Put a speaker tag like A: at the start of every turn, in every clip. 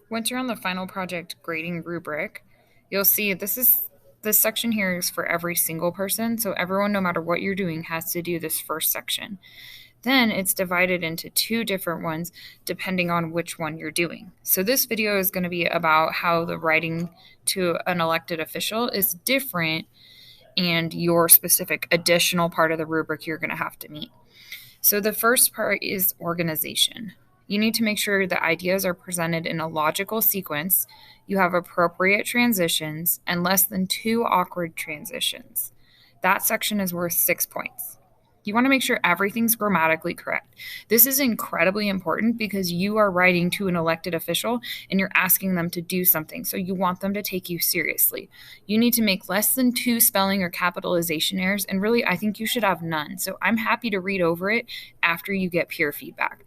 A: Once you're on the final project grading rubric, you'll see this section here is for every single person. So everyone, no matter what you're doing, has to do this first section. Then it's divided into two different ones depending on which one you're doing. So this video is going to be about how the writing to an elected official is different and your specific additional part of the rubric you're going to have to meet. So the first part is organization. You need to make sure the ideas are presented in a logical sequence, you have appropriate transitions, and less than two awkward transitions. That section is worth 6 points. You want to make sure everything's grammatically correct. This is incredibly important because you are writing to an elected official and you're asking them to do something, so you want them to take you seriously. You need to make less than two spelling or capitalization errors, and really, I think you should have none. So I'm happy to read over it after you get peer feedback.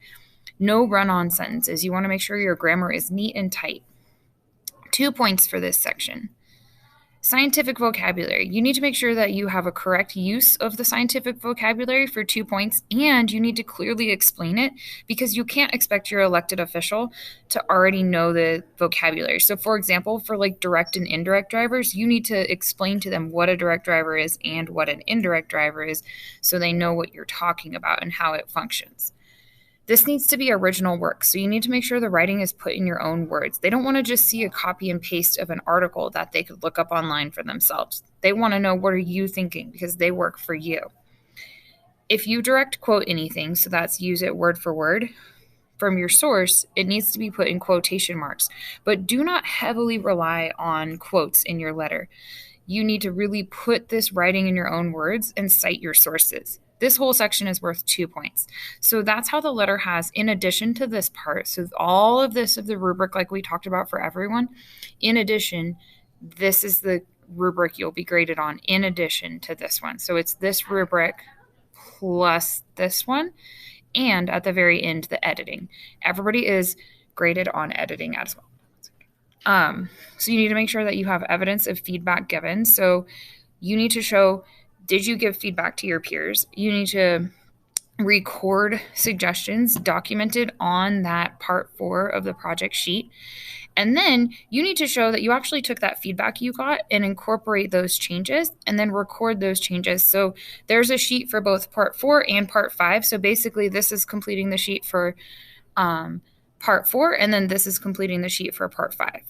A: No run-on sentences. You want to make sure your grammar is neat and tight. 2 points for this section. Scientific vocabulary. You need to make sure that you have a correct use of the scientific vocabulary for 2 points, and you need to clearly explain it because you can't expect your elected official to already know the vocabulary. So, for example, for like direct and indirect drivers, you need to explain to them what a direct driver is and what an indirect driver is so they know what you're talking about and how it functions. This needs to be original work, so you need to make sure the writing is put in your own words. They don't want to just see a copy and paste of an article that they could look up online for themselves. They want to know, what are you thinking, because they work for you. If you direct quote anything, so that's use it word for word, from your source, it needs to be put in quotation marks. But do not heavily rely on quotes in your letter. You need to really put this writing in your own words and cite your sources. This whole section is worth 2 points. So that's how the letter has, in addition to this part, so all of this of the rubric, like we talked about for everyone, in addition, this is the rubric you'll be graded on in addition to this one. So it's this rubric plus this one, and at the very end, the editing. Everybody is graded on editing as well. So you need to make sure that you have evidence of feedback given. So you need to show, did you give feedback to your peers? You need to record suggestions documented on that part 4 of the project sheet. And then you need to show that you actually took that feedback you got and incorporate those changes and then record those changes. So there's a sheet for both part 4 and part 5. So basically this is completing the sheet for part 4, and then this is completing the sheet for part 5.